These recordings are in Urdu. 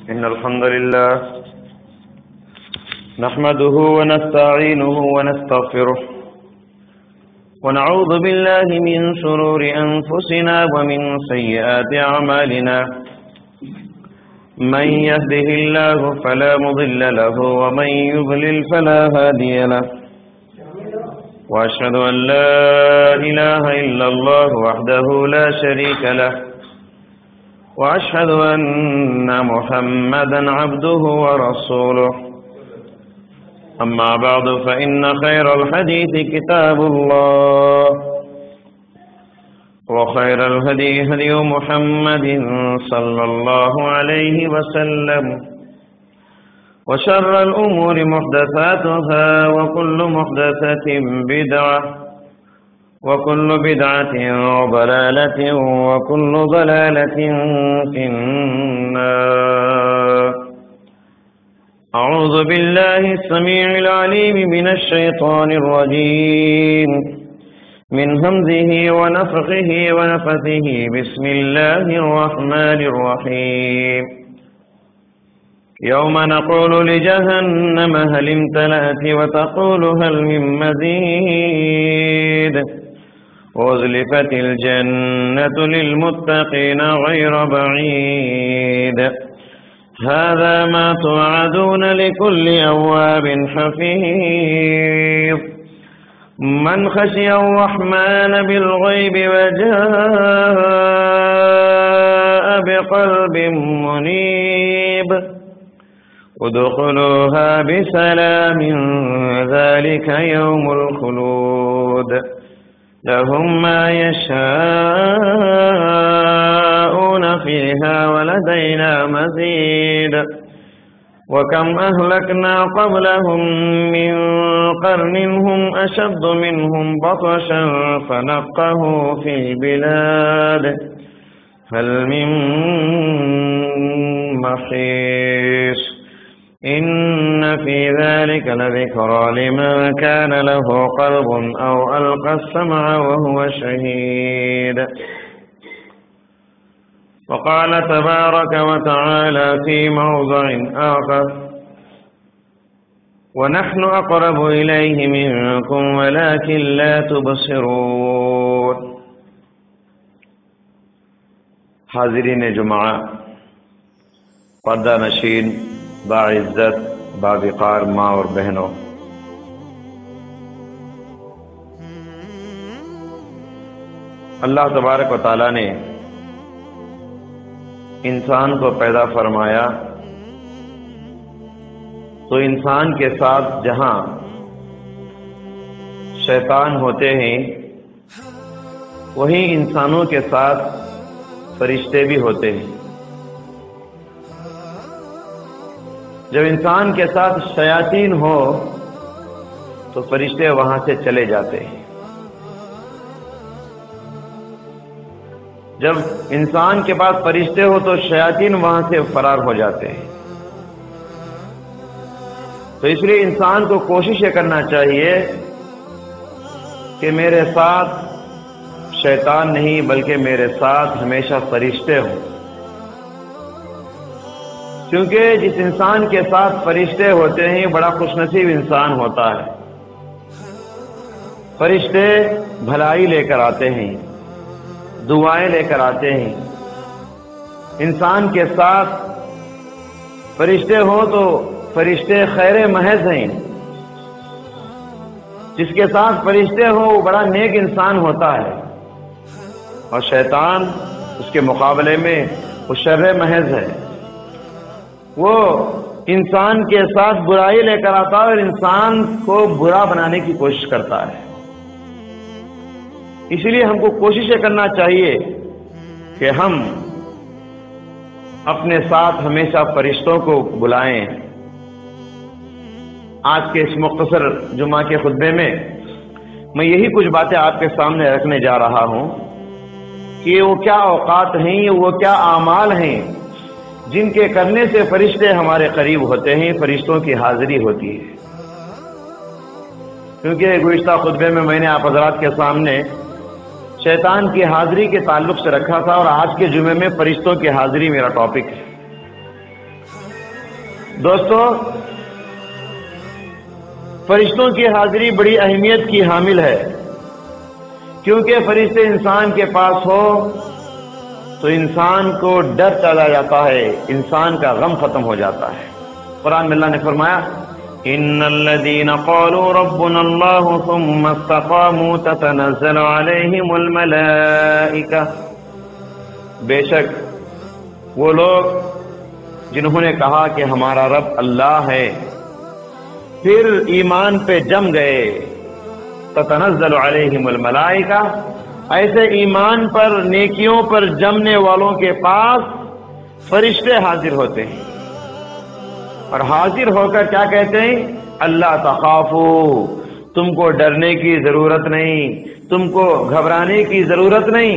إن الحمد لله نحمده ونستعينه ونستغفره ونعوذ بالله من شرور أنفسنا ومن سيئات أعمالنا من يهده الله فلا مضل له ومن يضلل فلا هادي له وأشهد أن لا إله إلا الله وحده لا شريك له وأشهد أن محمدا عبده ورسوله أما بعد فإن خير الحديث كتاب الله وخير الهدي هدي محمد صلى الله عليه وسلم وشر الأمور محدثاتها وكل محدثة بدعة وكل بدعة ضلالة وكل ضلالة في النار. أعوذ بالله السميع العليم من الشيطان الرجيم من همزه ونفخه ونفثه. بسم الله الرحمن الرحيم. يوم نقول لجهنم هل امتلأت وتقول هل من مزيد وأزلفت الجنة للمتقين غير بعيد هذا ما توعدون لكل أواب حفيظ من خشي الرحمن بالغيب وجاء بقلب منيب ادخلوها بسلام ذلك يوم الخلود لهم ما يشاءون فيها ولدينا مزيد وكم أهلكنا قبلهم من قرن هم أشد منهم بطشا فنقهوا في البلاد هل من محيص إن في ذلك لذكرى لمن كان له قلب أو ألقى السمع وهو شهيد. وقال تبارك وتعالى في موضع آخر ونحن أقرب إليه منكم ولكن لا تبصرون. حاضرین جمعہ، پردہ نشین، باعزت، باوقار ماں اور بہنوں، اللہ تبارک و تعالی نے انسان کو پیدا فرمایا تو انسان کے ساتھ جہاں شیطان ہوتے ہیں وہیں انسانوں کے ساتھ فرشتے بھی ہوتے ہیں. جب انسان کے ساتھ شیاطین ہو تو فرشتے وہاں سے چلے جاتے ہیں. جب انسان کے پاس فرشتے ہو تو شیاطین وہاں سے فرار ہو جاتے ہیں. تو اس لیے انسان کو کوشش یہ کرنا چاہیے کہ میرے ساتھ شیطان نہیں بلکہ میرے ساتھ ہمیشہ فرشتے ہوں، کیونکہ جس انسان کے ساتھ فرشتے ہوتے ہیں بڑا خوش نصیب انسان ہوتا ہے. فرشتے بھلائی لے کر آتے ہیں، دعائیں لے کر آتے ہیں. انسان کے ساتھ فرشتے ہوں تو فرشتے خیر محض ہیں. جس کے ساتھ فرشتے ہوں وہ بڑا نیک انسان ہوتا ہے، اور شیطان اس کے مقابلے میں وہ شر محض ہے. وہ انسان کے ساتھ برائی لے کر آتا ہے اور انسان کو برا بنانے کی کوشش کرتا ہے. اس لیے ہم کو کوشش یہ کرنا چاہیے کہ ہم اپنے ساتھ ہمیشہ فرشتوں کو بلائیں. آج کے اس مختصر جمعہ کے خطبے میں میں یہی کچھ باتیں آپ کے سامنے رکھنے جا رہا ہوں کہ وہ کیا اوقات ہیں، وہ کیا اعمال ہیں جن کے کرنے سے فرشتے ہمارے قریب ہوتے ہیں، فرشتوں کی حاضری ہوتی ہے. کیونکہ گزشتہ خطبے میں نے آپ حضرات کے سامنے شیطان کی حاضری کے تعلق سے رکھا تھا، اور آج کے جمعے میں فرشتوں کی حاضری میرا ٹاپک ہے. دوستو، فرشتوں کی حاضری بڑی اہمیت کی حامل ہے، کیونکہ فرشتے انسان کے پاس ہو تو انسان کو ڈر چلا جاتا ہے، انسان کا غم ختم ہو جاتا ہے۔ قرآن میں اللہ نے فرمایا ان الذين قالوا ربنا الله ثم استقاموا تتنزل عليهم الملائكة، بے شک وہ لوگ جنہوں نے کہا کہ ہمارا رب اللہ ہے، پھر ایمان پہ جم گئے، تتنزل علیہم الملائکہ، ایسے ایمان پر نیکیوں پر جمنے والوں کے پاس فرشتے حاضر ہوتے ہیں، اور حاضر ہو کر کیا کہتے ہیں؟ اللہ تخافو، تم کو ڈرنے کی ضرورت نہیں، تم کو گھبرانے کی ضرورت نہیں،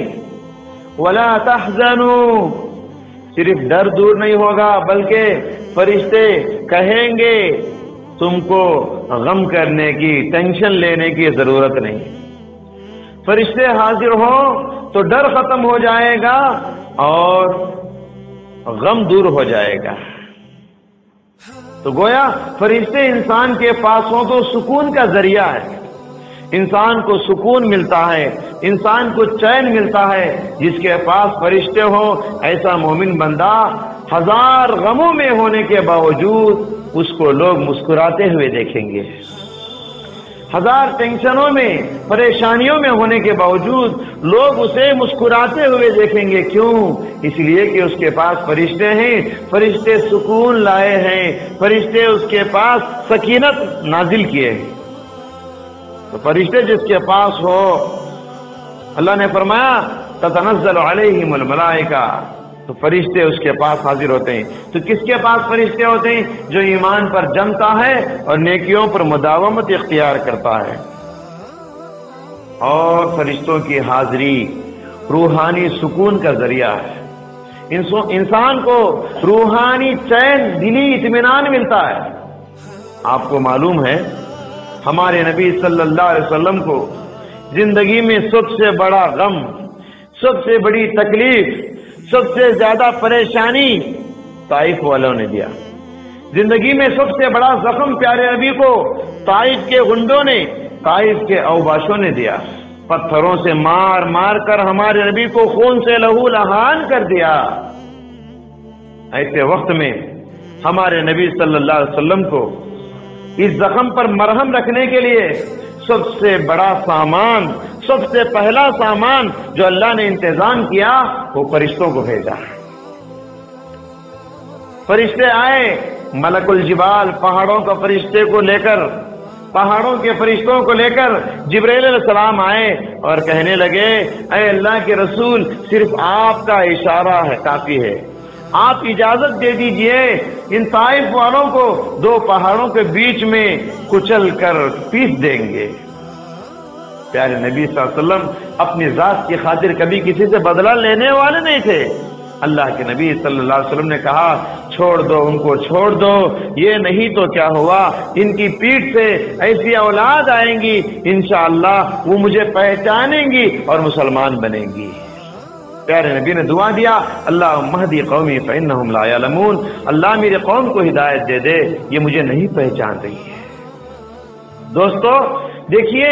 ولا تحزنوا، صرف ڈر دور نہیں ہوگا بلکہ فرشتے کہیں گے تم کو غم کرنے کی، ٹینشن لینے کی ضرورت نہیں۔ فرشتے حاضر ہو تو ڈر ختم ہو جائے گا اور غم دور ہو جائے گا۔ تو گویا فرشتے انسان کے پاس ہوں تو سکون کا ذریعہ ہے، انسان کو سکون ملتا ہے، انسان کو چین ملتا ہے۔ جس کے پاس فرشتے ہو ایسا مومن بندہ ہزار غموں میں ہونے کے باوجود اس کو لوگ مسکراتے ہوئے دیکھیں گے، ہزار ٹینشنوں میں پریشانیوں میں ہونے کے باوجود لوگ اسے مسکراتے ہوئے دیکھیں گے۔ کیوں؟ اس لیے کہ اس کے پاس فرشتے ہیں، فرشتے سکون لائے ہیں، فرشتے اس کے پاس سکینت نازل کیے ہیں۔ تو فرشتے جس کے پاس ہو، اللہ نے فرمایا تتنزل علیہم الملائکہ، تو فرشتے اس کے پاس حاضر ہوتے ہیں۔ تو کس کے پاس فرشتے ہوتے ہیں؟ جو ایمان پر جمتا ہے اور نیکیوں پر مداومت اختیار کرتا ہے۔ اور فرشتوں کی حاضری روحانی سکون کا ذریعہ ہے، انسان کو روحانی چین، دلی اطمینان ملتا ہے۔ آپ کو معلوم ہے ہمارے نبی صلی اللہ علیہ وسلم کو زندگی میں سب سے بڑا غم، سب سے بڑی تکلیف، سب سے زیادہ پریشانی طائف والوں نے دیا۔ زندگی میں سب سے بڑا زخم پیارے نبی کو طائف کے غنڈوں نے، طائف کے اوباشوں نے دیا، پتھروں سے مار مار کر ہمارے نبی کو خون سے لہو لہان کر دیا۔ ایسے وقت میں ہمارے نبی صلی اللہ علیہ وسلم کو اس زخم پر مرہم رکھنے کے لیے سب سے بڑا سامان، سب سے پہلا سامان جو اللہ نے انتظام کیا وہ فرشتوں کو بھیجا۔ فرشتے آئے، ملک الجبال، پہاڑوں کے فرشتے کو لے کر، پہاڑوں کے فرشتوں کو لے کر جبرائیل علیہ السلام آئے اور کہنے لگے اے اللہ کے رسول، صرف آپ کا اشارہ ہے کافی ہے، آپ اجازت دے دیجئے ان طائف والوں کو دو پہاڑوں کے بیچ میں کچل کر پیس دیں گے۔ پیارے نبی صلی اللہ علیہ وسلم اپنی ذات کی خاطر کبھی کسی سے بدلہ لینے والے نہیں تھے۔ اللہ کے نبی صلی اللہ علیہ وسلم نے کہا چھوڑ دو ان کو، چھوڑ دو، یہ نہیں تو کیا ہوا، ان کی پیٹھ سے ایسی اولاد آئیں گی انشاءاللہ وہ مجھے پہچانیں گی اور مسلمان بنیں گی۔ پیارے نبی نے دعا دیا اللہم اہدی قومی فانہم لا یعلمون، اللہ میرے قوم کو ہدایت دے دے، یہ مجھے نہیں پہچان رہی ہے۔ دوستو دیکھیے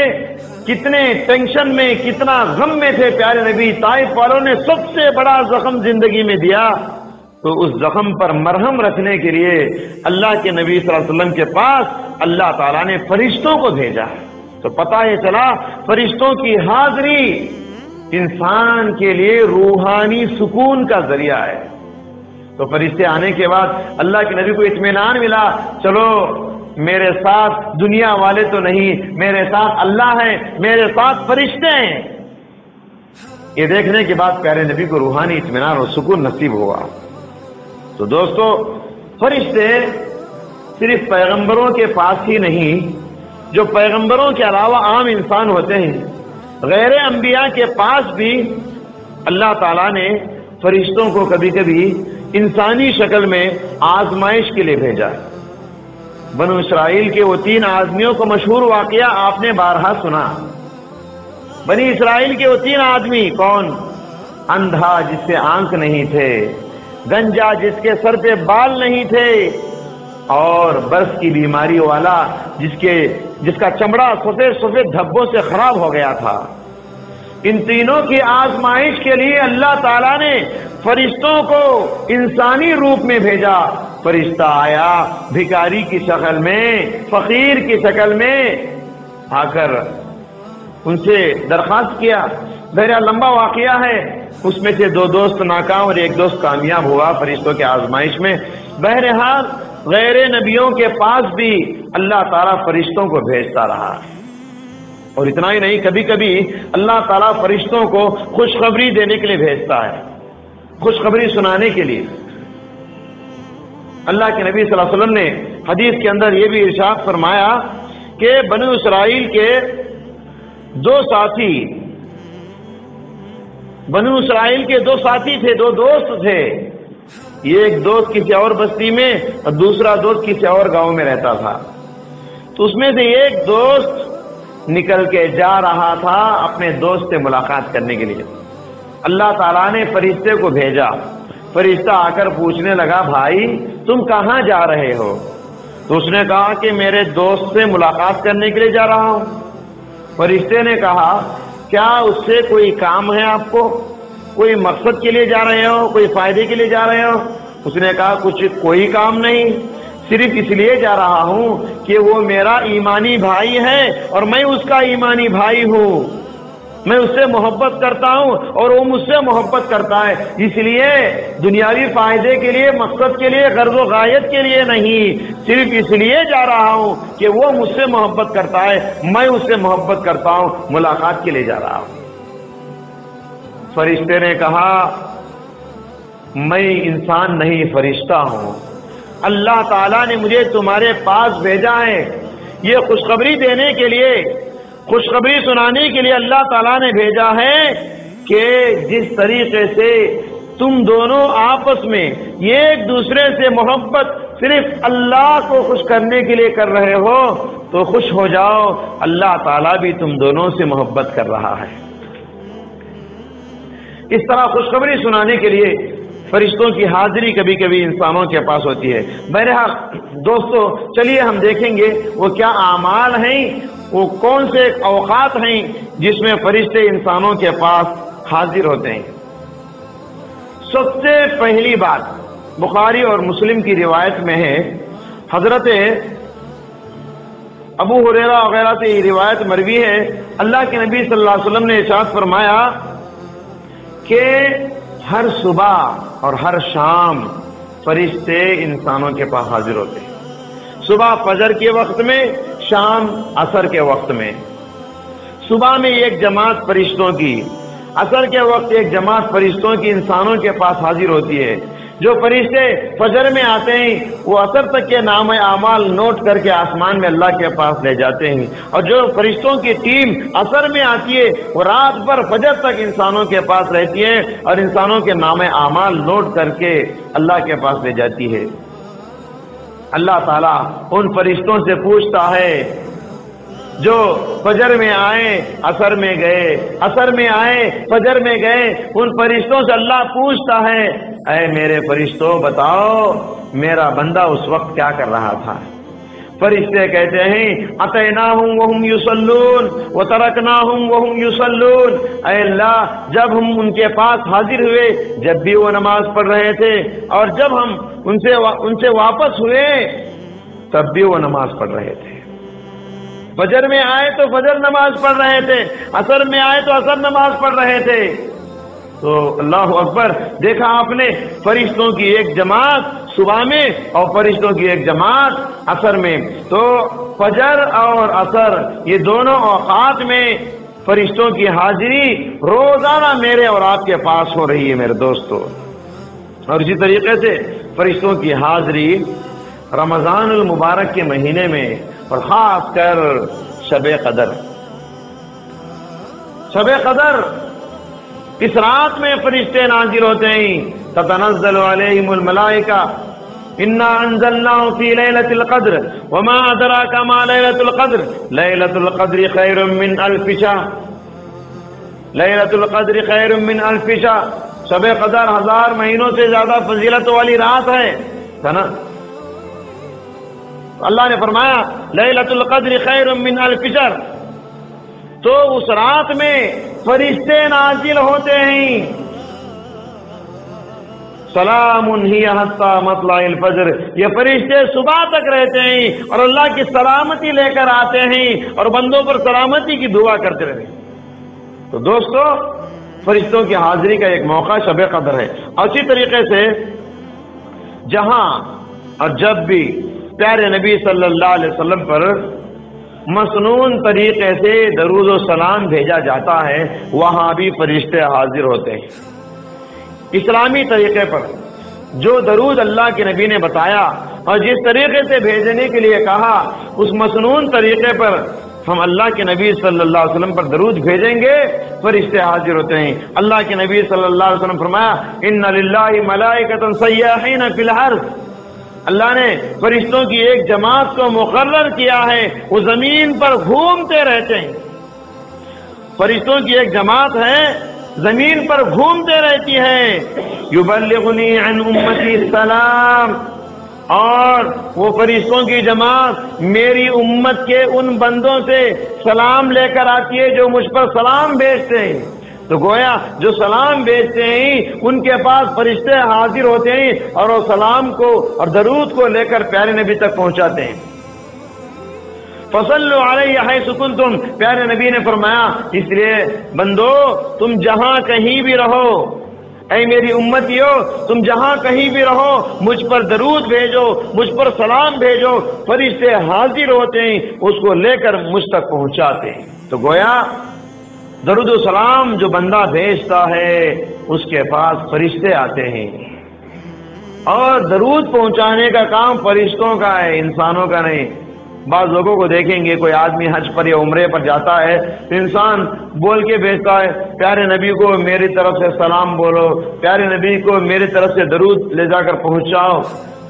کتنے ٹینشن میں، کتنا غم میں تھے پیارے نبی، طائف والوں نے سب سے بڑا زخم زندگی میں دیا، تو اس زخم پر مرہم رکھنے کے لیے اللہ کے نبی صلی اللہ علیہ وسلم کے پاس اللہ تعالیٰ نے فرشتوں کو بھیجا۔ تو پتہ یہ چلا فرشتوں کی حاضری انسان کے لیے روحانی سکون کا ذریعہ ہے۔ تو فرشتے آنے کے بعد اللہ کے نبی کو اطمینان ملا، چلو میرے ساتھ دنیا والے تو نہیں، میرے ساتھ اللہ ہے، میرے ساتھ فرشتے ہیں۔ یہ دیکھنے کے بعد پیارے نبی کو روحانی اطمینان اور سکون نصیب ہوا۔ تو دوستو فرشتے صرف پیغمبروں کے پاس ہی نہیں، جو پیغمبروں کے علاوہ عام انسان ہوتے ہیں، غیر انبیاء کے پاس بھی اللہ تعالیٰ نے فرشتوں کو کبھی کبھی انسانی شکل میں آزمائش کے لیے بھیجا۔ بنو اسرائیل کے وہ 3 آدمیوں کو مشہور واقعہ آپ نے بارہا سنا۔ بنی اسرائیل کے وہ 3 آدمی کون؟ اندھا جس سے آنکھ نہیں تھے، گنجا جس کے سر پہ بال نہیں تھے، اور برس کی بیماری والا جس کا چمڑا سفید سفید دھبوں سے خراب ہو گیا تھا. ان تینوں کی آزمائش کے لیے اللہ تعالیٰ نے فرشتوں کو انسانی روپ میں بھیجا. فرشتہ آیا بھکاری کی شکل میں، فقیر کی شکل میں آ کر ان سے درخواست کیا. بہرحال لمبا واقعہ ہے، اس میں سے 2 دوست ناکام اور 1 دوست کامیاب ہوا فرشتوں کے آزمائش میں. بہرحال غیر نبیوں کے پاس بھی اللہ تعالیٰ فرشتوں کو بھیجتا رہا. اور اتنا ہی نہیں، کبھی کبھی اللہ تعالیٰ فرشتوں کو خوشخبری دینے کے لیے بھیجتا ہے، خوشخبری سنانے کے لیے. اللہ کے نبی صلی اللہ علیہ وسلم نے حدیث کے اندر یہ بھی ارشاد فرمایا کہ بنو اسرائیل کے 2 ساتھی، بنو اسرائیل کے 2 ساتھی تھے، 2 دوست تھے. ایک دوست کسی اور بستی میں اور دوسرا دوست کسی اور گاؤں میں رہتا تھا. تو اس میں سے ایک دوست نکل کے جا رہا تھا اپنے دوست سے ملاقات کرنے کے لیے. اللہ تعالیٰ نے فرشتے کو بھیجا. فرشتہ آ کر پوچھنے لگا بھائی تم کہاں جا رہے ہو؟ تو اس نے کہا کہ میرے دوست سے ملاقات کرنے کے لیے جا رہا ہوں. فرشتے نے کہا کیا اس سے کوئی کام ہے آپ کو؟ کوئی مقصد کے لیے جا رہے ہو؟ کوئی فائدے کے لیے جا رہے ہو؟ اس نے کہا کوئی کام نہیں، صرف اس لیے جا رہا ہوں کہ وہ میرا ایمانی بھائی ہے اور میں اس کا ایمانی بھائی ہوں. میں اس سے محبت کرتا ہوں اور وہ مجھ سے محبت کرتا ہے. اس لیے دنیاوی فائدے کے لیے، مقصد کے لیے، غرض و غایت کے لیے نہیں، صرف اس لیے جا رہا ہوں کہ وہ مجھ سے محبت کرتا ہے، میں اس سے محبت کرتا ہوں، ملاقات کے لیے جا رہا ہوں. فرشتے نے کہا میں انسان نہیں فرشتہ ہوں. اللہ تعالیٰ نے مجھے تمہارے پاس بھیجا ہے یہ خوشخبری دینے کے لیے، خوشخبری سنانے کے لیے اللہ تعالیٰ نے بھیجا ہے کہ جس طریقے سے تم دونوں آپس میں ایک دوسرے سے محبت صرف اللہ کو خوش کرنے کے لیے کر رہے ہو تو خوش ہو جاؤ، اللہ تعالیٰ بھی تم دونوں سے محبت کر رہا ہے. اس طرح خوشخبری سنانے کے لیے فرشتوں کی حاضری کبھی کبھی انسانوں کے پاس ہوتی ہے. بہرحال دوستو چلیے ہم دیکھیں گے وہ کیا اعمال ہیں، وہ کون سے اوقات ہیں جس میں فرشتے انسانوں کے پاس حاضر ہوتے ہیں. سب سے پہلی بات بخاری اور مسلم کی روایت میں ہے، حضرت ابو ہریرہ وغیرہ سے یہ روایت مروی ہے، اللہ کے نبی صلی اللہ علیہ وسلم نے ارشاد فرمایا کہ ہر صبح اور ہر شام فرشتے انسانوں کے پاس حاضر ہوتے ہیں. صبح فجر کے وقت میں، شام عصر کے وقت میں. صبح میں ایک جماعت فرشتوں کی، عصر کے وقت ایک جماعت فرشتوں کی انسانوں کے پاس حاضر ہوتی ہے. جو فرشتے فجر میں آتے ہیں وہ عصر تک کے نام اعمال نوٹ کر کے آسمان میں اللہ کے پاس لے جاتے ہیں، اور جو فرشتوں کی ٹیم عصر میں آتی ہے وہ رات بھر فجر تک انسانوں کے پاس رہتی ہے اور انسانوں کے نام اعمال نوٹ کر کے اللہ کے پاس لے جاتی ہے. اللہ تعالیٰ ان فرشتوں سے پوچھتا ہے جو فجر میں آئے عصر میں گئے، عصر میں آئے فجر میں گئے، ان فرشتوں سے اللہ پوچھتا ہے اے میرے فرشتوں بتاؤ میرا بندہ اس وقت کیا کر رہا تھا. فرشتے کہتے ہیں اتیناہم وہم یصلون وترکناہم وہم یصلون. اے اللہ جب ہم ان کے پاس حاضر ہوئے جب بھی وہ نماز پڑھ رہے تھے، اور جب ہم ان سے واپس ہوئے تب بھی وہ نماز پڑھ رہے تھے. فجر میں آئے تو فجر نماز پڑھ رہے تھے، عصر میں آئے تو عصر نماز پڑھ رہے تھے. تو اللہ اکبر، دیکھا آپ نے فرشتوں کی ایک جماعت صبح میں اور فرشتوں کی ایک جماعت عصر میں. تو فجر اور عصر یہ دونوں اوقات میں فرشتوں کی حاضری روزانہ میرے اور آپ کے پاس ہو رہی ہے میرے دوستو. اور اسی طریقے سے فرشتوں کی حاضری رمضان المبارک کے مہینے میں اور خاص کر شب قدر، شب قدر اس رات میں فرشتے نازل ہوتے ہیں. تتنزل علیہم الملائکہ انا انزلناہ فی لیلۃ القدر وما ادراک ما لیلۃ القدر لیلۃ القدر خیر من الف شہر، لیلۃ القدر خیر من الف شہر. شب قدر 1000 مہینوں سے زیادہ فضیلت والی رات ہے نا. اللہ نے فرمایا لیلۃ القدر خیر من الف شہر، تو اس رات میں فرشتے نازل ہوتے ہیں، سلام ہی حتی مطلع الفجر، یہ فرشتے صبح تک رہتے ہیں اور اللہ کی سلامتی لے کر آتے ہیں اور بندوں پر سلامتی کی دعا کرتے رہتے ہیں۔ تو دوستو، فرشتوں کی حاضری کا ایک موقع شب قدر ہے۔ اسی طریقے سے جہاں اور جب بھی پیارے نبی صلی اللہ علیہ وسلم پر مسنون طریقے سے درود و سلام بھیجا جاتا ہے، وہاں بھی فرشتے حاضر ہوتے ہیں۔ اسلامی طریقے پر جو درود اللہ کے نبی نے بتایا اور جس طریقے سے بھیجنے کے لیے کہا، اس مسنون طریقے پر ہم اللہ کے نبی صلی اللہ علیہ وسلم پر درود بھیجیں گے، فرشتے حاضر ہوتے ہیں۔ اللہ کے نبی صلی اللہ علیہ وسلم فرمایا ان للہ ملائکۃ سیاحین فی الارض، اللہ نے فرشتوں کی ایک جماعت کو مقرر کیا ہے، وہ زمین پر گھومتے رہتے ہیں۔ فرشتوں کی ایک جماعت ہے، زمین پر گھومتے رہتی ہے، یبلغنی عن امتی السلام، اور وہ فرشتوں کی جماعت میری امت کے ان بندوں سے سلام لے کر آتی ہے جو مجھ پر سلام بھیجتے ہیں۔ تو گویا جو سلام بھیجتے ہیں ان کے پاس فرشتے حاضر ہوتے ہیں اور وہ سلام کو اور درود کو لے کر پیارے نبی تک پہنچاتے ہیں۔ فصلوا علیہ حیث کنتم، پیارے نبی نے فرمایا اس لیے بندو تم جہاں کہیں بھی رہو، اے میری امتیو تم جہاں کہیں بھی رہو مجھ پر درود بھیجو، مجھ پر سلام بھیجو، فرشتے حاضر ہوتے ہیں، اس کو لے کر مجھ تک پہنچاتے ہیں۔ تو گویا درود و سلام جو بندہ بھیجتا ہے اس کے پاس فرشتے آتے ہیں، اور درود پہنچانے کا کام فرشتوں کا ہے، انسانوں کا نہیں۔ بعض لوگوں کو دیکھیں گے کوئی آدمی حج پر یا عمرے پر جاتا ہے تو انسان بول کے بھیجتا ہے پیارے نبی کو میری طرف سے سلام بولو، پیارے نبی کو میری طرف سے درود لے جا کر پہنچاؤ۔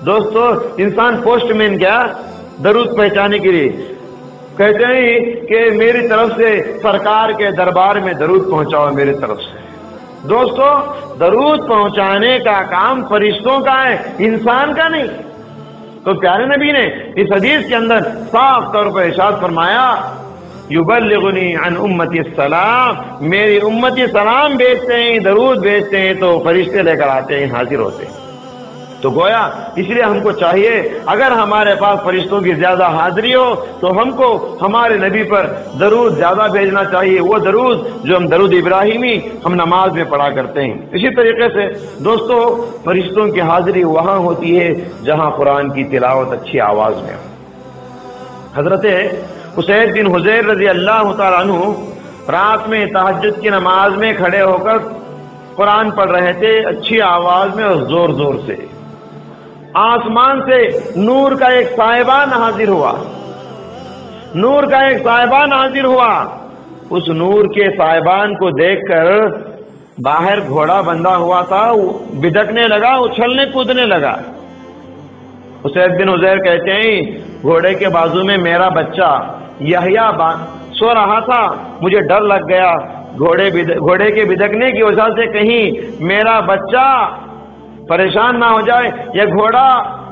دوستو، انسان پوسٹ مین کیا درود پہنچانے کے لیے کہتے ہیں کہ میری طرف سے سرکار کے دربار میں درود پہنچاؤ میری طرف سے۔ دوستو، درود پہنچانے کا کام فرشتوں کا ہے، انسان کا نہیں۔ تو پیارے نبی نے اس حدیث کے اندر صاف طور پر ارشاد فرمایا یبلغنی عن امتی السلام، میری امتی سلام بھیجتے ہیں، درود بھیجتے ہیں تو فرشتے لے کر آتے ہیں، حاضر ہوتے ہیں۔ تو گویا اس لیے ہم کو چاہیے اگر ہمارے پاس فرشتوں کی زیادہ حاضری ہو تو ہم کو ہمارے نبی پر درود زیادہ بھیجنا چاہیے، وہ درود جو ہم درود ابراہیمی ہم نماز میں پڑھا کرتے ہیں۔ اسی طریقے سے دوستو، فرشتوں کی حاضری وہاں ہوتی ہے جہاں قرآن کی تلاوت اچھی آواز میں ہو۔ حضرت اسید بن حضیر رضی اللہ تعالیٰ عنہ رات میں تہجد کی نماز میں کھڑے ہو کر قرآن پڑھ رہے تھے اچھی آواز میں اور زور زور سے۔ آسمان سے نور کا ایک صاحبان حاضر ہوا، نور کا ایک صاحبان حاضر ہوا۔ اس نور کے صاحبان کو دیکھ کر باہر گھوڑا بندھا ہوا تھا، بدکنے لگا، اچھلنے کودنے لگا۔ اسید بن حضیر کہتے ہیں گھوڑے کے بازو میں میرا بچہ یحییٰ سو رہا تھا، مجھے ڈر لگ گیا گھوڑے کے بدکنے کی وجہ سے کہیں میرا بچہ پریشان نہ ہو جائے یا گھوڑا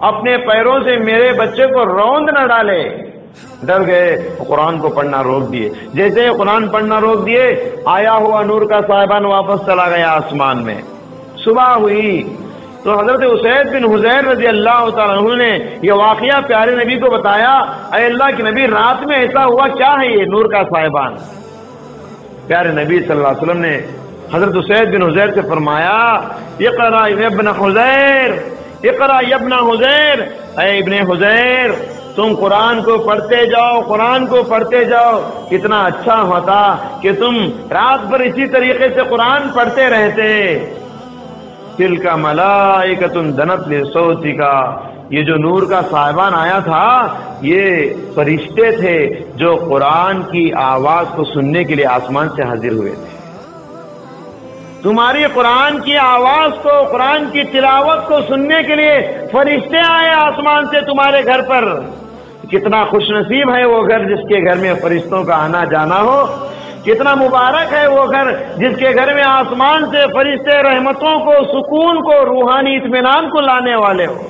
اپنے پیروں سے میرے بچے کو روند نہ ڈالے۔ ڈر گئے، قرآن کو پڑھنا روک دیے۔ جیسے قرآن پڑھنا روک دیے، آیا ہوا نور کا صاحبان واپس چلا گیا آسمان میں۔ صبح ہوئی تو حضرت اسید بن حضیر رضی اللہ تعالیٰ عنہ نے یہ واقعہ پیارے نبی کو بتایا، اے اللہ کے نبی رات میں ایسا ہوا، کیا ہے یہ نور کا صاحبان؟ پیارے نبی صلی اللہ علیہ وسلم نے حضرت اسید بن حضیر سے فرمایا اقرا یا ابن حضیر، اقرا یا ابن حضیر، اے ابن حضیر تم قرآن کو پڑھتے جاؤ، قرآن کو پڑھتے جاؤ۔ کتنا اچھا ہوتا کہ تم رات بھر اسی طریقے سے قرآن پڑھتے رہتے۔ تلک ملائکۃ دنت لصوتک، یہ جو نور کا صاحبان آیا تھا یہ فرشتے تھے جو قرآن کی آواز کو سننے کے لیے آسمان سے حاضر ہوئے تھے۔ تمہاری قرآن کی آواز کو، قرآن کی تلاوت کو سننے کے لیے فرشتے آئے آسمان سے تمہارے گھر پر۔ کتنا خوش نصیب ہے وہ گھر جس کے گھر میں فرشتوں کا آنا جانا ہو، کتنا مبارک ہے وہ گھر جس کے گھر میں آسمان سے فرشتے رحمتوں کو، سکون کو، روحانی اطمینان کو لانے والے ہو۔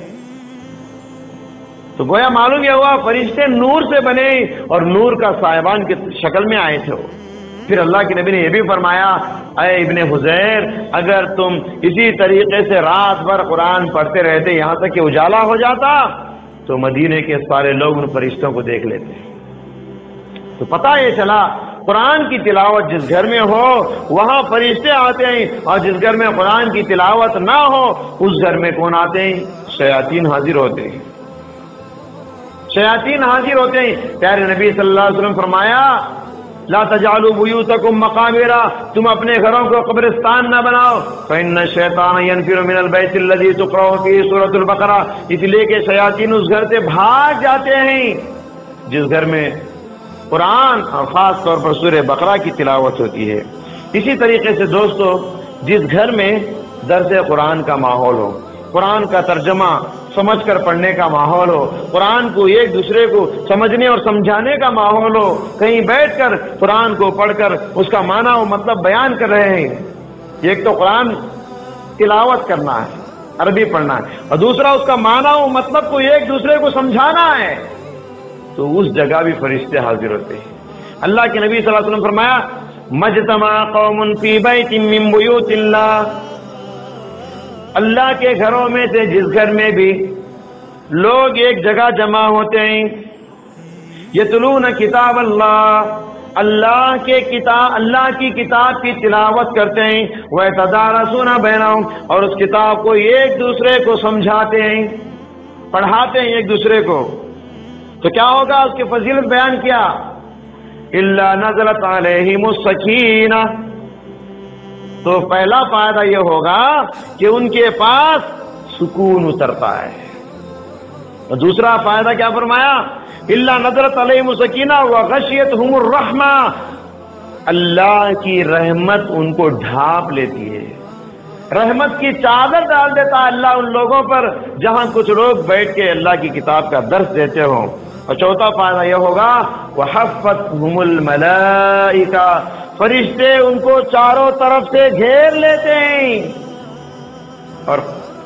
تو گویا معلوم یہ ہوا فرشتے نور سے بنے اور نور کا صاحبان کی شکل میں آئے تھے. پھر اللہ کے نبی نے یہ بھی فرمایا اے ابن حذیر اگر تم اسی طریقے سے رات بھر قرآن پڑھتے رہتے یہاں تک کہ اجالا ہو جاتا تو مدینے کے سارے لوگ ان فرشتوں کو دیکھ لیتے. تو پتہ یہ چلا قرآن کی تلاوت جس گھر میں ہو وہاں فرشتے آتے ہیں اور جس گھر میں قرآن کی تلاوت نہ ہو اس گھر میں کون آتے ہیں؟ شیاطین حاضر ہوتے ہیں. شیاطین حاضر ہوتے ہیں. پیارے نبی صلی اللہ علیہ وسلم فرمایا لا تجعلوا بيوتكم مقابر، تم اپنے گھروں کو قبرستان نہ بناؤ. فإن الشيطان ينفر من البيت الذي تقرأ فيه سورة البقرة، اس لیے کہ شیاطین اس گھر سے بھاگ جاتے ہیں جس گھر میں قرآن اور خاص طور پر سورہ بقرہ کی تلاوت ہوتی ہے. اسی طریقے سے دوستو جس گھر میں درس قرآن کا ماحول ہو، قرآن کا ترجمہ سمجھ کر پڑھنے کا ماحول ہو، قرآن کو ایک دوسرے کو سمجھنے اور سمجھانے کا ماحول ہو، کہیں بیٹھ کر قرآن کو پڑھ کر اس کا معنی و مطلب بیان کر رہے ہیں. ایک تو قرآن تلاوت کرنا ہے، عربی پڑھنا ہے، اور دوسرا اس کا معنی و مطلب کو ایک دوسرے کو سمجھانا ہے، تو اس جگہ بھی فرشتے حاضر ہوتے ہیں. اللہ کے نبی صلی اللہ علیہ وسلم فرمایا مجتمع قوم فی بیت من بیوت اللہ، اللہ کے گھروں میں سے جس گھر میں بھی لوگ ایک جگہ جمع ہوتے ہیں یتلون کتاب اللہ، اللہ کی کتاب کی تلاوت کرتے ہیں، وَيَتَدَارَسُونَ بَيْنَهُمْ، اور اس کتاب کو ایک دوسرے کو سمجھاتے ہیں، پڑھاتے ہیں ایک دوسرے کو، تو کیا ہوگا؟ اس کی فضیلت بیان کیا إِلَّا نَزَلَتْ عَلَيْهِمُ السَّكِينَةُ، تو پہلا فائدہ یہ ہوگا کہ ان کے پاس سکون اترتا ہے. اور دوسرا فائدہ کیا فرمایا؟ الا نزلت علیہم السکینہ وغشیتہم الرحمہ، اللہ کی رحمت ان کو ڈھانپ لیتی ہے، رحمت کی چادر ڈال دیتا ہے اللہ ان لوگوں پر جہاں کچھ لوگ بیٹھ کے اللہ کی کتاب کا درس دیتے ہوں. اور چوتھا فائدہ یہ ہوگا وحفتہم الملائکہ، فرشتے ان کو چاروں طرف سے گھیر لیتے ہیں. اور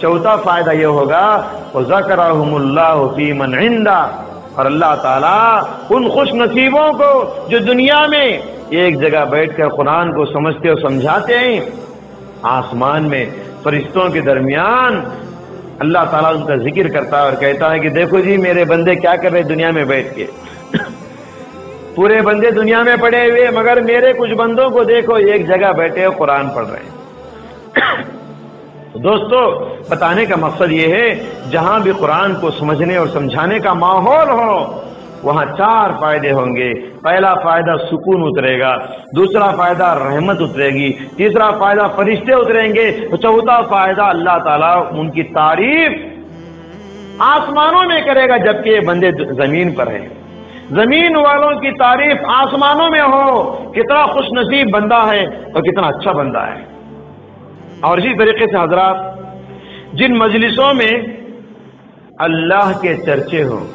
چوتھا فائدہ یہ ہوگا وذکرہم اللہ فی من عندہ، اور اللہ تعالیٰ ان خوش نصیبوں کو جو دنیا میں ایک جگہ بیٹھ کر قرآن کو سمجھتے اور سمجھاتے ہیں، آسمان میں فرشتوں کے درمیان اللہ تعالیٰ ان کا ذکر کرتا ہے اور کہتا ہے کہ دیکھو جی میرے بندے کیا کر رہے دنیا میں بیٹھ کے، پورے بندے دنیا میں پڑے ہوئے مگر میرے کچھ بندوں کو دیکھو ایک جگہ بیٹھے قرآن پڑھ رہے ہیں. دوستو بتانے کا مقصد یہ ہے جہاں بھی قرآن کو سمجھنے اور سمجھانے کا ماحول ہو وہاں چار فائدے ہوں گے. پہلا فائدہ سکون اترے گا، دوسرا فائدہ رحمت اترے گی، تیسرا فائدہ فرشتے اتریں گے، چوتھا فائدہ اللہ تعالیٰ ان کی تعریف آسمانوں میں کرے گا جبکہ یہ بندے زمین پر ہیں. زمین والوں کی تعریف آسمانوں میں ہو کتنا خوش نصیب بندہ ہے اور کتنا اچھا بندہ ہے. اور اسی طریقے سے حضرات جن مجلسوں میں اللہ کے چرچے ہوں،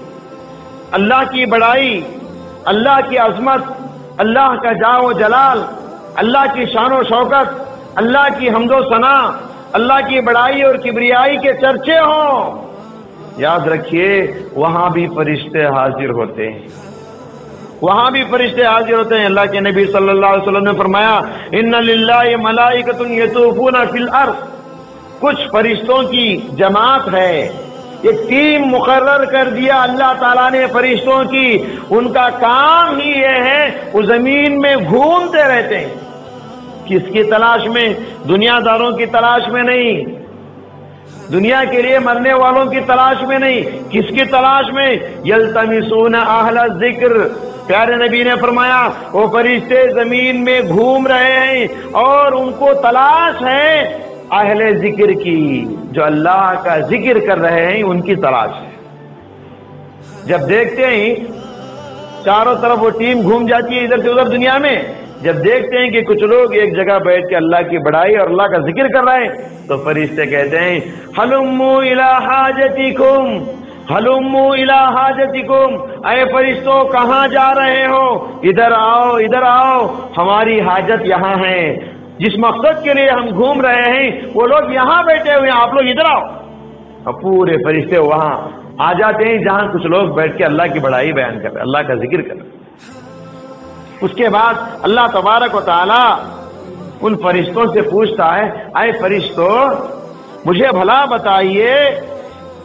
اللہ کی بڑائی، اللہ کی عظمت، اللہ کا جاہ و جلال، اللہ کی شان و شوکت، اللہ کی حمد و ثنا، اللہ کی بڑائی اور کبریائی کے چرچے ہوں، یاد رکھیے وہاں بھی فرشتے حاضر ہوتے ہیں، وہاں بھی فرشتے حاضر ہوتے ہیں. اللہ کے نبی صلی اللہ علیہ وسلم نے فرمایا ان للہ ملائکۃ یطوفون فی الارض، کچھ فرشتوں کی جماعت ہے، ایک ٹیم مقرر کر دیا اللہ تعالیٰ نے فرشتوں کی، ان کا کام ہی یہ ہے وہ زمین میں گھومتے رہتے ہیں. کس کی تلاش میں؟ دنیا داروں کی تلاش میں نہیں، دنیا کے لیے مرنے والوں کی تلاش میں نہیں، کس کی تلاش میں؟ یلتمسون اہل الذکر. پیارے نبی نے فرمایا وہ فرشتے زمین میں گھوم رہے ہیں اور ان کو تلاش ہے اہل ذکر کی، جو اللہ کا ذکر کر رہے ہیں ان کی تلاش ہے. جب دیکھتے ہیں چاروں طرف وہ ٹیم گھوم جاتی ہے ادھر سے ادھر دنیا میں، جب دیکھتے ہیں کہ کچھ لوگ ایک جگہ بیٹھ کے اللہ کی بڑائی اور اللہ کا ذکر کر رہے ہیں تو فرشتے کہتے ہیں ہلموا الی حاجتکم، ہلموا الی حاجتکم، اے فرشتوں کہاں جا رہے ہو؟ ادھر آؤ، ادھر آؤ، ہماری حاجت یہاں ہے، جس مقصد کے لیے ہم گھوم رہے ہیں وہ لوگ یہاں بیٹھے ہوئے ہیں، آپ لوگ ادھر آؤ. اور پورے فرشتے وہاں آ جاتے ہیں جہاں کچھ لوگ بیٹھ کے اللہ کی بڑائی بیان کر رہے ہیں، اللہ کا ذکر کر رہے ہیں۔ اس کے بعد اللہ تبارک و تعالی ان فرشتوں سے پوچھتا ہے، اے فرشتوں مجھے بھلا بتائیے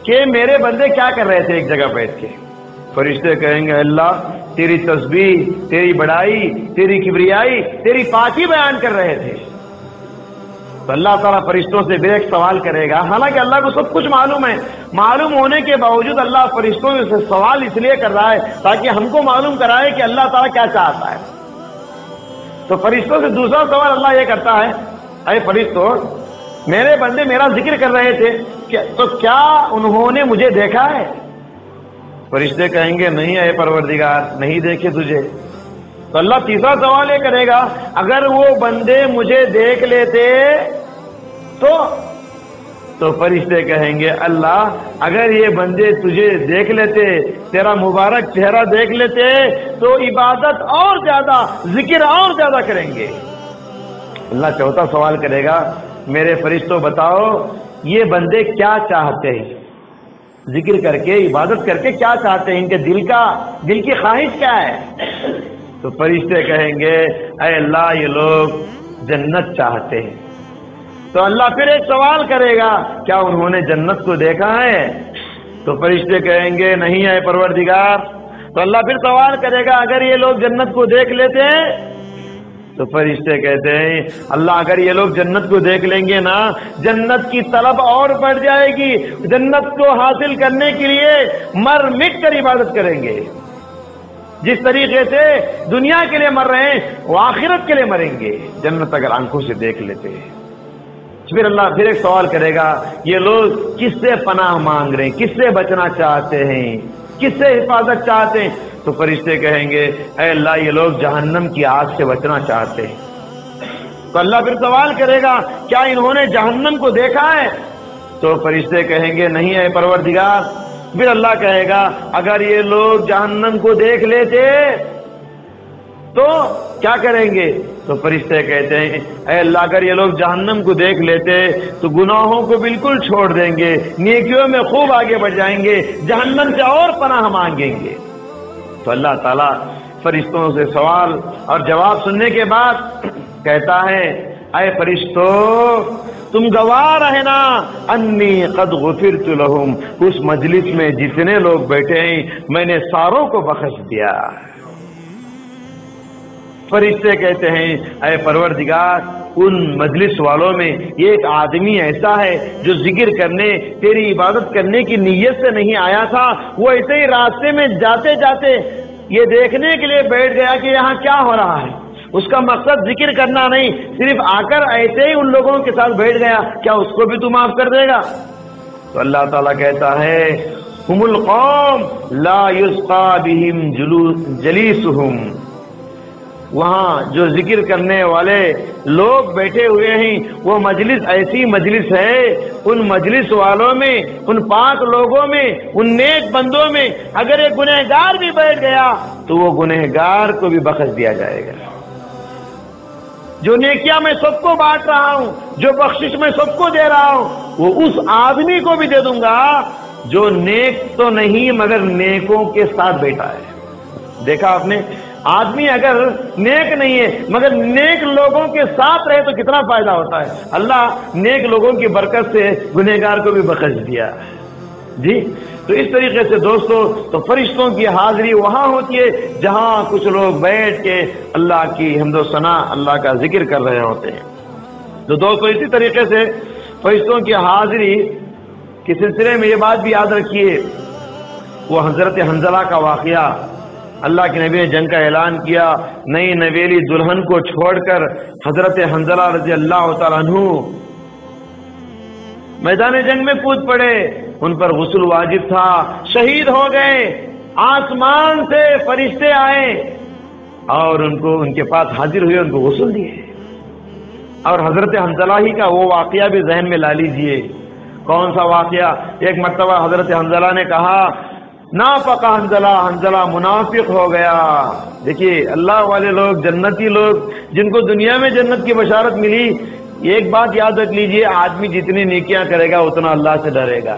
کہ میرے بندے کیا کر رہے تھے ایک جگہ بیٹھ کے؟ فرشتے کہیں گے اللہ تیری تسبیح، تیری بڑائی، تیری کبریائی، تیری پاکی بیان کر رہے تھے۔ تو اللہ تعالیٰ فرشتوں سے بھی ایک سوال کرے گا، حالانکہ اللہ کو سب کچھ معلوم ہے، معلوم ہونے کے باوجود اللہ فرشتوں سے سوال اس لیے کر رہا ہے تاکہ ہم کو معلوم کرائے کہ اللہ تعالیٰ کیا چاہتا ہے۔ تو فرشتوں سے دوسرا سوال اللہ یہ کرتا ہے، اے فرشتوں میرے بندے میرا ذکر کر رہے تھے تو کیا انہوں نے مجھے دیکھا ہے؟ فرشتے کہیں گے نہیں اے پروردگار، نہیں دیکھے تجھے۔ تو اللہ تیسرا سوال یہ کرے گا، اگر وہ بندے مجھے دیکھ لیتے تو فرشتے کہیں گے اللہ اگر یہ بندے تجھے دیکھ لیتے، تیرا مبارک چہرہ دیکھ لیتے تو عبادت اور زیادہ، ذکر اور زیادہ کریں گے۔ اللہ چوتھا سوال کرے گا، میرے فرشتوں بتاؤ یہ بندے کیا چاہتے ہیں؟ ذکر کر کے عبادت کر کے کیا چاہتے ہیں؟ ان کے دل کی خواہش کیا ہے؟ تو فرشتے کہیں گے اے اللہ یہ لوگ جنت چاہتے ہیں۔ تو اللہ پھر ایک سوال کرے گا، کیا انہوں نے جنت کو دیکھا ہے؟ تو فرشتے کہیں گے نہیں اے پروردگار۔ تو اللہ پھر سوال کرے گا، اگر یہ لوگ جنت کو دیکھ لیتے ہیں؟ تو فرشتے کہتے ہیں اللہ اگر یہ لوگ جنت کو دیکھ لیں گے نا، جنت کی طلب اور بڑھ جائے گی، جنت کو حاصل کرنے کے لیے مر مٹ کر عبادت کریں گے۔ جس طریقے سے دنیا کے لیے مر رہے ہیں وہ آخرت کے لیے مریں گے، جنت اگر آنکھوں سے دیکھ لیتے ہیں۔ پھر اللہ پھر ایک سوال کرے گا، یہ لوگ کس سے پناہ مانگ رہے ہیں، کس سے بچنا چاہتے ہیں، کس سے حفاظت چاہتے ہیں؟ تو فرشتے کہیں گے اے اللہ یہ لوگ جہنم کی آگ سے بچنا چاہتے ہیں۔ تو اللہ پھر سوال کرے گا، کیا انہوں نے جہنم کو دیکھا ہے؟ تو فرشتے کہیں گے نہیں اے پروردگار۔ پھر اللہ کہے گا اگر یہ لوگ جہنم کو دیکھ لیتے تو کیا کریں گے؟ تو فرشتے کہتے ہیں اے اللہ اگر یہ لوگ جہنم کو دیکھ لیتے تو گناہوں کو بالکل چھوڑ دیں گے، نیکیوں میں خوب آگے بڑھ جائیں گے، جہنم سے اور پناہ مانگیں گے۔ تو اللہ تعالیٰ فرشتوں سے سوال اور جواب سننے کے بعد کہتا ہے اے فرشتوں تم گواہ رہنا انی قد غفرت لہم، اس مجلس میں جتنے لوگ بیٹھے ہیں میں نے ساروں کو بخش دیا۔ فرشتے کہتے ہیں اے پروردگار ان مجلس والوں میں ایک آدمی ایسا ہے جو ذکر کرنے، تیری عبادت کرنے کی نیت سے نہیں آیا تھا، وہ ایسے ہی راستے میں جاتے جاتے یہ دیکھنے کے لیے بیٹھ گیا کہ یہاں کیا ہو رہا ہے، اس کا مقصد ذکر کرنا نہیں، صرف آ کر ایسے ہی ان لوگوں کے ساتھ بیٹھ گیا، کیا اس کو بھی تو معاف کر دے گا؟ تو اللہ تعالیٰ کہتا ہے ہم القوم لا یسقى بهم جلیسہم، وہاں جو ذکر کرنے والے لوگ بیٹھے ہوئے ہیں وہ مجلس ایسی مجلس ہے، ان مجلس والوں میں، ان پاک لوگوں میں، ان نیک بندوں میں اگر ایک گنہگار بھی بیٹھ گیا تو وہ گنہگار کو بھی بخش دیا جائے گا۔ جو نیکیاں میں سب کو بانٹ رہا ہوں، جو بخشش میں سب کو دے رہا ہوں، وہ اس آدمی کو بھی دے دوں گا جو نیک تو نہیں مگر نیکوں کے ساتھ بیٹھا ہے۔ دیکھا آپ نے، آدمی اگر نیک نہیں ہے مگر نیک لوگوں کے ساتھ رہے تو کتنا فائدہ ہوتا ہے۔ اللہ نیک لوگوں کی برکت سے گنہگار کو بھی بخش دیا جی۔ تو اس طریقے سے دوستو تو فرشتوں کی حاضری وہاں ہوتی ہے جہاں کچھ لوگ بیٹھ کے اللہ کی حمد و ثنا، اللہ کا ذکر کر رہے ہوتے ہیں۔ تو دوستو اسی طریقے سے فرشتوں کی حاضری کے سلسلے میں یہ بات بھی یاد رکھیے، وہ حضرت حنظلہ کا واقعہ، اللہ کے نبی نے جنگ کا اعلان کیا، نئی نویلی دلہن کو چھوڑ کر حضرت حنظلہ رضی اللہ تعالیٰ عنہ میدان جنگ میں کود پڑے، ان پر غسل واجب تھا، شہید ہو گئے، آسمان سے فرشتے آئے اور ان کے پاس حاضر ہوئے، ان کو غسل دیے۔ اور حضرت حنظلہ ہی کا وہ واقعہ بھی ذہن میں لا لیجئے۔ کون سا واقعہ؟ ایک مرتبہ حضرت حنظلہ نے کہا نافق حنظلہ منافق ہو گیا۔ دیکھیے اللہ والے لوگ، جنتی لوگ جن کو دنیا میں جنت کی بشارت ملی، ایک بات یاد رکھ لیجئے، آدمی جتنی نیکیاں کرے گا اتنا اللہ سے ڈرے گا۔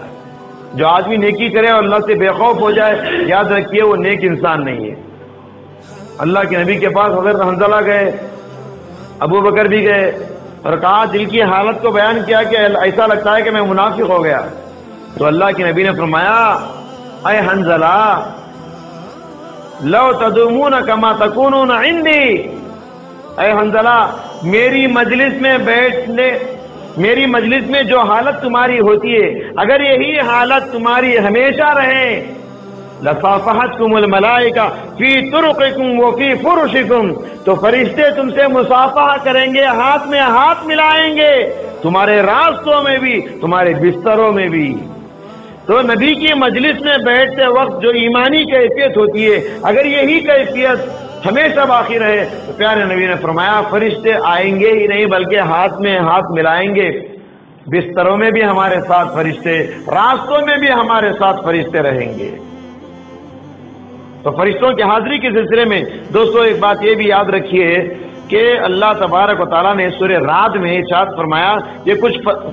جو آدمی نیکی کرے اور اللہ سے بے خوف ہو جائے، یاد رکھیے وہ نیک انسان نہیں ہے۔ اللہ کے نبی کے پاس حضرت حنظلہ گئے، ابو بکر بھی گئے، اور کہا، دل کی حالت کو بیان کیا کہ ایسا لگتا ہے کہ میں منافق ہو گیا۔ تو اللہ کے نبی نے فرمایا، اے حنظلہ لو تدومون کما تکونون عندی، اے حنظلہ میری مجلس میں جو حالت تمہاری ہوتی ہے، اگر یہی حالت تمہاری ہمیشہ رہے، لصافحتکم الملائکہ فی طرقکم وفی فرشکم، تو فرشتے تم سے مصافحہ کریں گے، ہاتھ میں ہاتھ ملائیں گے، تمہارے راستوں میں بھی، تمہارے بستروں میں بھی۔ تو نبی کی مجلس میں بیٹھتے وقت جو ایمانی کیفیت ہوتی ہے، اگر یہی کیفیت ہمیشہ باقی رہے تو پیارے نبی نے فرمایا فرشتے آئیں گے ہی نہیں بلکہ ہاتھ میں ہاتھ ملائیں گے، بستروں میں بھی ہمارے ساتھ فرشتے، راستوں میں بھی ہمارے ساتھ فرشتے رہیں گے۔ تو فرشتوں کی حاضری کے سلسلے میں دوستو ایک بات یہ بھی یاد رکھیے کہ اللہ تبارک و تعالیٰ نے سورہ رعد میں ارشاد فرمایا کہ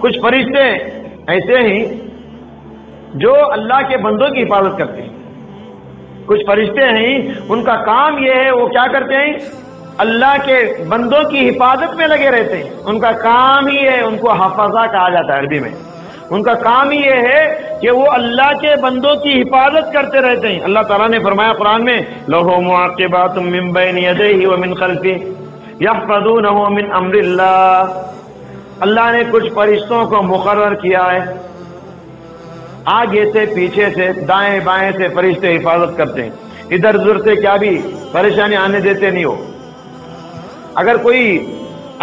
کچھ فرشتے ایسے ہیں جو اللہ کے بندوں کی حفاظت کرتے ہیں۔ کچھ فرشتے ہیں ان کا کام یہ ہے، وہ کیا کرتے ہیں؟ اللہ کے بندوں کی حفاظت میں لگے رہتے ہیں۔ ان کا کام ہی ہے، ان کو حفاظہ کہا جاتا ہے عربی میں، ان کا کام ہی یہ ہے کہ وہ اللہ کے بندوں کی حفاظت کرتے رہتے ہیں۔ اللہ تعالیٰ نے فرمایا قرآن میں، لَهُ مُعَقِّبَاتٌ مِّن بَيْنِ يَدَيْهِ وَمِن خَلْفِهِ يَحْفَظُونَهُ مِنْ أَمْرِ اللَّهِ، اللہ نے کچھ فرشتوں کو مقرر کیا ہے، آگے سے پیچھے سے دائیں بائیں سے فرشتے حفاظت کرتے ہیں، ادھر ادھر سے کیا بھی پریشانی آنے دیتے نہیں ہو۔ اگر کوئی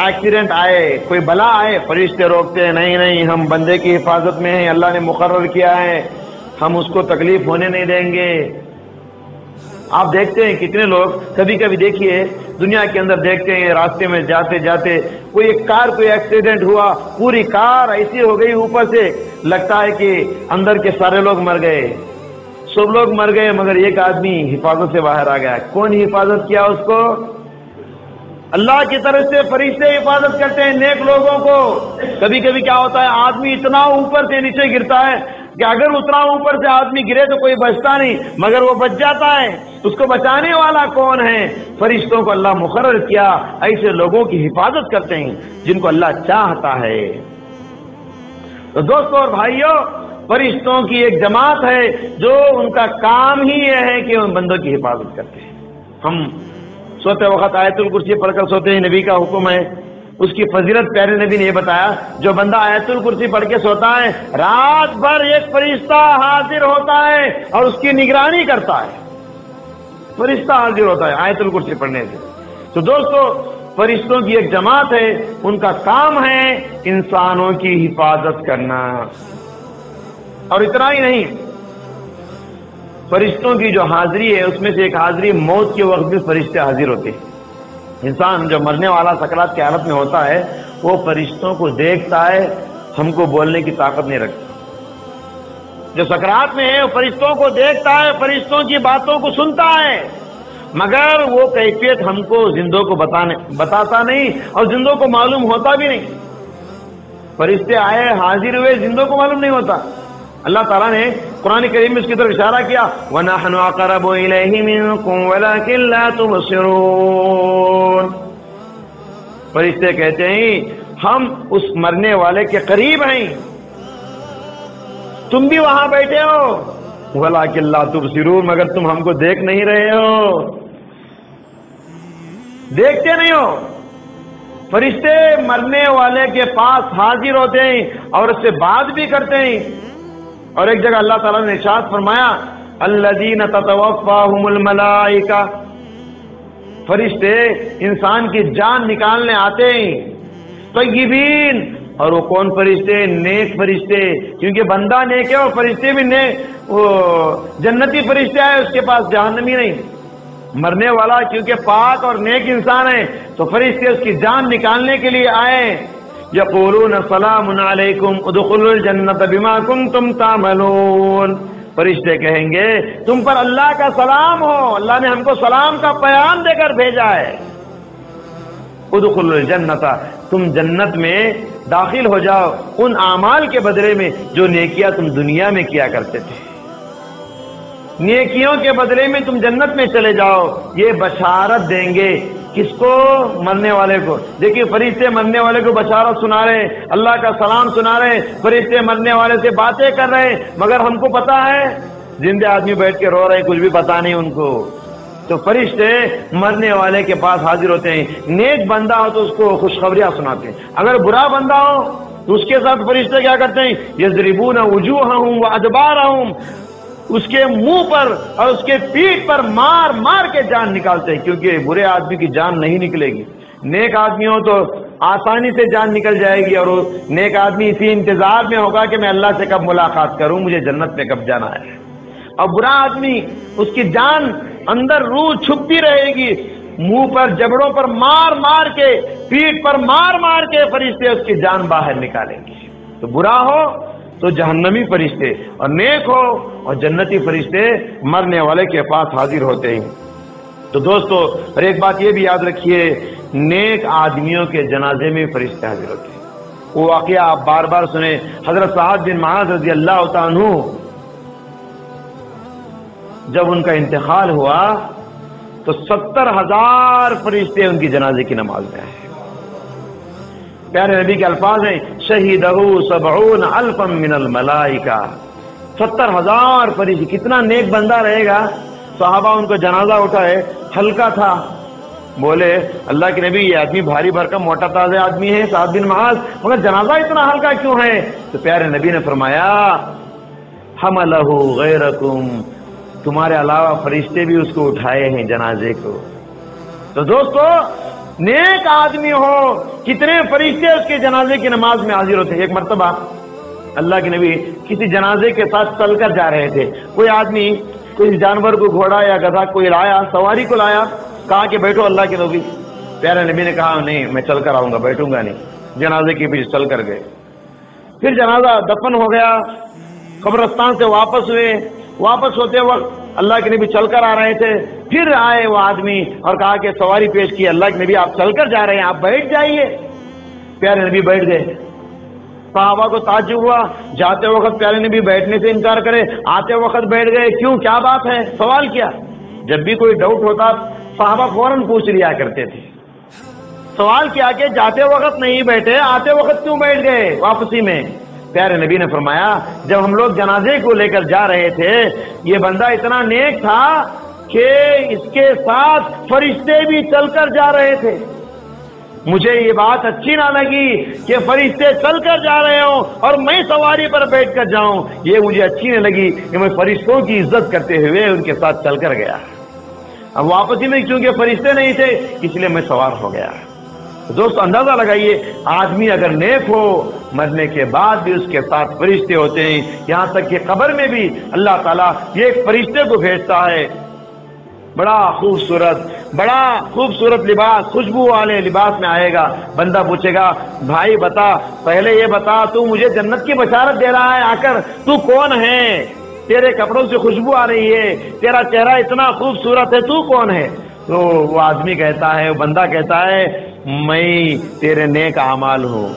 ایکسیڈنٹ آئے، کوئی بلا آئے، فرشتے روکتے ہیں، نہیں نہیں ہم بندے کی حفاظت میں ہیں، اللہ نے مقرر کیا ہے، ہم اس کو تکلیف ہونے نہیں دیں گے۔ آپ دیکھتے ہیں کتنے لوگ کبھی کبھی دیکھیے دنیا کے اندر دیکھتے ہیں راستے میں جاتے جاتے کوئی ایک کار کوئی ایکسیڈنٹ ہوا، پوری کار ایسی ہو گئی اوپر سے لگتا ہے کہ اندر کے سارے لوگ مر گئے، سب لوگ مر گئے مگر ایک آدمی حفاظت سے باہر آ گیا۔ کون حفاظت کیا اس کو؟ اللہ کی طرف سے فرشتے حفاظت کرتے ہیں نیک لوگوں کو۔ کبھی کبھی کیا ہوتا ہے آدمی اتنا اوپر سے نیچے گرتا ہے کہ اگر اتنا اوپر سے آدمی گرے تو کوئی بچتا نہیں مگر وہ بچ جاتا ہے، اس کو بچانے والا کون ہے؟ فرشتوں کو اللہ مقرر کیا، ایسے لوگوں کی حفاظت کرتے ہیں جن کو اللہ چاہتا ہے۔ تو دوستوں اور بھائیوں، فرشتوں کی ایک جماعت ہے جو ان کا کام ہی یہ ہے کہ ان بندوں کی حفاظت کرتے ہیں۔ ہم سوتے وقت آیت الکرسی پڑھ کر سوتے ہیں، نبی کا حکم ہے، اس کی فضیلت پیارے نبی نے یہ بتایا، جو بندہ آیت الکرسی پڑھ کے سوتا ہے رات بھر ایک فرشتہ حاضر ہوتا ہے اور اس کی نگرانی کرتا ہے، فرشتہ حاضر ہوتا ہے آیت الکرسی پڑھنے سے۔ تو دوستو فرشتوں کی ایک جماعت ہے، ان کا کام ہے انسانوں کی حفاظت کرنا۔ اور اتنا ہی نہیں، فرشتوں کی جو حاضری ہے اس میں سے ایک حاضری موت کے وقت بھی فرشتے حاضر ہوتے ہیں۔ انسان جو مرنے والا سکرات کی حالت میں ہوتا ہے وہ فرشتوں کو دیکھتا ہے، ہم کو بولنے کی طاقت نہیں رکھتا۔ جو سکرات میں ہے وہ فرشتوں کو دیکھتا ہے، فرشتوں کی باتوں کو سنتا ہے، مگر وہ کیفیت ہم کو زندوں کو بتاتا نہیں اور زندوں کو معلوم ہوتا بھی نہیں۔ فرشتے آئے حاضر ہوئے، زندوں کو معلوم نہیں ہوتا۔ اللہ تعالیٰ نے قرآن کریم میں اس کی طرف اشارہ کیا، وَنَحْنُ أَقْرَبُ إِلَيْهِ مِنكُمْ وَلَكِنْ لَا تُبْصِرُونَ، فرشتے کہتے ہیں ہم اس مرنے والے کے قریب ہیں، تم بھی وہاں بیٹھے ہو، وَلَكِنْ لَا تُبْصِرُونَ، مگر تم ہم کو دیکھ نہیں رہے ہو، دیکھتے نہیں ہو۔ فرشتے مرنے والے کے پاس حاضر ہوتے ہیں اور اس سے بات بھی کرتے ہیں۔ اور ایک جگہ اللہ تعالیٰ نے ارشاد فرمایا، الذین تتوفاہم الملائکہ، فرشتے انسان کی جان نکالنے آتے ہیں، طیبین، اور وہ کون فرشتے؟ نیک فرشتے، کیونکہ بندہ نیک ہے اور فرشتے بھی نیک، وہ جنتی فرشتے آئے اس کے پاس جہنمی نہیں، مرنے والا کیونکہ پاک اور نیک انسان ہے تو فرشتے اس کی جان نکالنے کے لیے آئے۔ یقولون سلام علیکم ادخلوا الجنۃ بما کنتم تعملون، فرشتے کہیں گے تم پر اللہ کا سلام ہو، اللہ نے ہم کو سلام کا پیام دے کر بھیجا ہے۔ ادخلوا الجنت، تم جنت میں داخل ہو جاؤ ان اعمال کے بدلے میں جو نیکیاں تم دنیا میں کیا کرتے تھے، نیکیوں کے بدلے میں تم جنت میں چلے جاؤ۔ یہ بشارت دیں گے کس کو؟ مرنے والے کو۔ دیکھیے فرشتے مرنے والے کو بشارت سنا رہے، اللہ کا سلام سنا رہے، فرشتے مرنے والے سے باتیں کر رہے، مگر ہم کو پتا ہے زندہ آدمی بیٹھ کے رو رہے ہیں، کچھ بھی پتا نہیں ان کو۔ تو فرشتے مرنے والے کے پاس حاضر ہوتے ہیں، نیک بندہ ہو تو اس کو خوشخبریاں سناتے ہیں، اگر برا بندہ ہو تو اس کے ساتھ فرشتے کیا کرتے ہیں؟ یضربون وجوہہم وادبارہم، اس کے منہ پر اور اس کے پیٹھ پر مار مار کے جان نکالتے ہیں، کیونکہ برے آدمی کی جان نہیں نکلے گی، نیک آدمی ہو تو آسانی سے جان نکل جائے گی، اور وہ نیک آدمی اسی انتظار میں ہوگا کہ میں اللہ سے کب ملاقات کروں، مجھے جنت میں کب جانا ہے۔ اور برا آدمی اس کی جان اندر روح چھپتی رہے گی، منہ پر جبڑوں پر مار مار کے، پیٹھ پر مار مار کے فرشتے اس کی جان باہر نکالیں گے۔ تو برا ہو تو جہنمی فرشتے، اور نیک ہو اور جنتی فرشتے مرنے والے کے پاس حاضر ہوتے ہیں۔ تو دوستو، اور ایک بات یہ بھی یاد رکھیے، نیک آدمیوں کے جنازے میں فرشتے حاضر ہوتے ہیں۔ وہ واقعہ آپ بار بار سنیں، حضرت سعد بن معاذ رضی اللہ تعالیٰ عنہ جب ان کا انتقال ہوا تو 70,000 فرشتے ان کی جنازے کی نماز میں آئے۔ پیارے نبی کے الفاظ ہیں، شہیدہ 70,000 من الملائکہ، 70,000 فرشتے۔ کتنا نیک بندہ رہے گا؟ صحابہ ان کو جنازہ اٹھائے، ہلکا تھا، بولے اللہ کے نبی یہ آدمی بھاری بھرکم موٹا تازہ آدمی ہے سعد بن معاذ، مگر جنازہ اتنا ہلکا کیوں ہے؟ تو پیارے نبی نے فرمایا حملہ غیرکم، تمہارے علاوہ فرشتے بھی اس کو اٹھائے ہیں جنازے کو۔ تو دوستو، نیک آدمی ہو کتنے فرشتے اس کے جنازے کی نماز میں حاضر ہوتے ہیں۔ ایک مرتبہ اللہ کے نبی کسی جنازے کے ساتھ چل کر جا رہے تھے، کوئی آدمی کوئی جانور کو، گھوڑا یا گدھا کوئی لایا، سواری کو لایا، کہا کہ بیٹھو اللہ کے نبی۔ پیارے نبی نے کہا نہیں میں چل کر آؤں گا، بیٹھوں گا نہیں۔ جنازے کے پیچھے چل کر گئے، پھر جنازہ دفن ہو گیا، قبرستان سے واپس ہوئے، واپس ہوتے وقت اللہ کے نبی چل کر آ رہے تھے، پھر آئے وہ آدمی اور کہا کہ سواری پیش کی، اللہ کے نبی آپ چل کر جا رہے ہیں، آپ بیٹھ جائیے۔ پیارے نبی بیٹھ گئے، صحابہ کو تعجب ہوا، جاتے وقت پیارے نبی بیٹھنے سے انکار کرے، آتے وقت بیٹھ گئے، کیوں، کیا بات ہے؟ سوال کیا۔ جب بھی کوئی ڈاؤٹ ہوتا صحابہ فوراً پوچھ لیا کرتے تھے، سوال کیا کہ جاتے وقت نہیں بیٹھے، آتے وقت کیوں بیٹھ گئے واپسی میں؟ پیارے نبی نے فرمایا جب ہم لوگ جنازے کو لے کر جا رہے تھے، یہ بندہ اتنا نیک تھا کہ اس کے ساتھ فرشتے بھی چل کر جا رہے تھے۔ مجھے یہ بات اچھی نہ لگی کہ فرشتے چل کر جا رہے ہوں اور میں سواری پر بیٹھ کر جاؤں، یہ مجھے اچھی نہ لگی کہ میں فرشتوں کی عزت کرتے ہوئے ان کے ساتھ چل کر گیا۔ اب واپسی میں کیونکہ فرشتے نہیں تھے اس لیے میں سوار ہو گیا۔ دوست اندازہ لگائیے، آدمی اگر نیک ہو مرنے کے بعد بھی اس کے ساتھ فرشتے ہوتے ہیں، یہاں تک کہ قبر میں بھی اللہ تعالیٰ یہ ایک فرشتے کو بھیجتا ہے، بڑا خوبصورت لباس، خوشبو والے لباس میں آئے گا۔ بندہ پوچھے گا بھائی بتا، پہلے یہ بتا تو مجھے جنت کی بشارت دے رہا ہے آ کر، تو کون ہے؟ تیرے کپڑوں سے خوشبو آ رہی ہے، تیرا چہرہ اتنا خوبصورت ہے، تو کون ہے؟ تو وہ آدمی کہتا ہے، وہ بندہ کہتا ہے میں تیرے نیک اعمال ہوں۔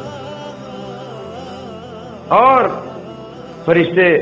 اور فرشتے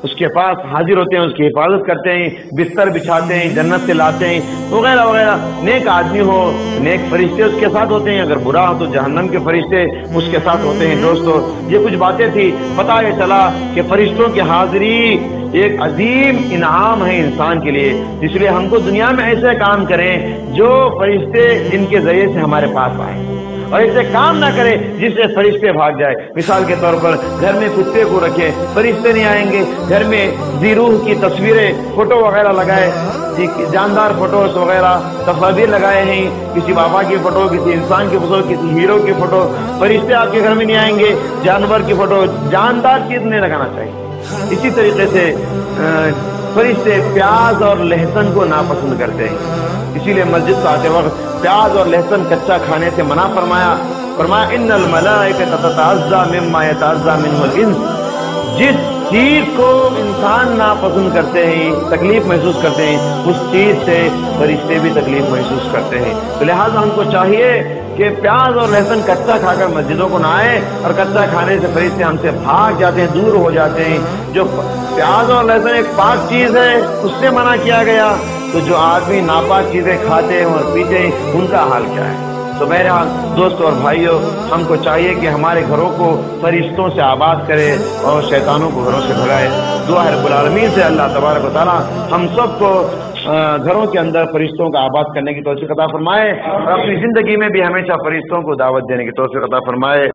اس کے پاس حاضر ہوتے ہیں، اس کی حفاظت کرتے ہیں، بستر بچھاتے ہیں، جنت سے لاتے ہیں وغیرہ وغیرہ۔ نیک آدمی ہو نیک فرشتے اس کے ساتھ ہوتے ہیں، اگر برا ہو تو جہنم کے فرشتے اس کے ساتھ ہوتے ہیں۔ دوستو یہ کچھ باتیں تھی، پتہ یہ چلا کہ فرشتوں کی حاضری ایک عظیم انعام ہے انسان کے لیے، اس لیے ہم کو دنیا میں ایسے کام کریں جو فرشتے جن کے ذریعے سے ہمارے پاس آئیں، اور ایسے کام نہ کرے جس سے فرشتے بھاگ جائے۔ مثال کے طور پر گھر میں کتے کو رکھے، فرشتے نہیں آئیں گے۔ گھر میں ذی روح کی تصویریں، فوٹو وغیرہ لگائے، جاندار فوٹوز وغیرہ تصاویر لگائے ہیں، کسی بابا کی فوٹو، کسی انسان کی فوٹو، کسی ہیرو کی فوٹو، فرشتے آپ کے گھر میں نہیں آئیں گے۔ جانور کی فوٹو، جاندار چیز نہیں لگانا چاہیے۔ اسی طریقے سے فرشتے پیاز اور لہسن کو ناپسند کرتے ہیں، اسی لیے مسجد سے آتے وقت پیاز اور لہسن کچا کھانے سے منع فرمایا ان الملائکۃ تتعزى مما يتعزى منه الانس۔ جس چیز کو انسان ناپسند کرتے ہیں، تکلیف محسوس کرتے ہیں، اس چیز سے فرشتے بھی تکلیف محسوس کرتے ہیں۔ تو لہٰذا ہم کو چاہیے کہ پیاز اور لہسن کچا کھا کر مسجدوں کو نہ آئے، اور کچا کھانے سے فرشتے ہم سے بھاگ جاتے ہیں، دور ہو جاتے ہیں۔ جو پیاز اور لہسن ایک پاک چیز ہے، اس سے منع کیا گیا، تو جو آدمی ناپاک چیزیں کھاتے ہیں اور پیتے ہیں، ان کا حال کیا ہے؟ تو بہرحال دوستوں اور بھائیوں، ہم کو چاہیے کہ ہمارے گھروں کو فرشتوں سے آباد کرے اور شیطانوں کو گھروں سے بھگائے۔ دعا ہے رب العالمین سے اللہ تبارک و تعالیٰ ہم سب کو گھروں کے اندر فرشتوں کا آباد کرنے کی توفیق عطا فرمائے، اور اپنی زندگی میں بھی ہمیشہ فرشتوں کو دعوت دینے کی توفیق عطا فرمائے۔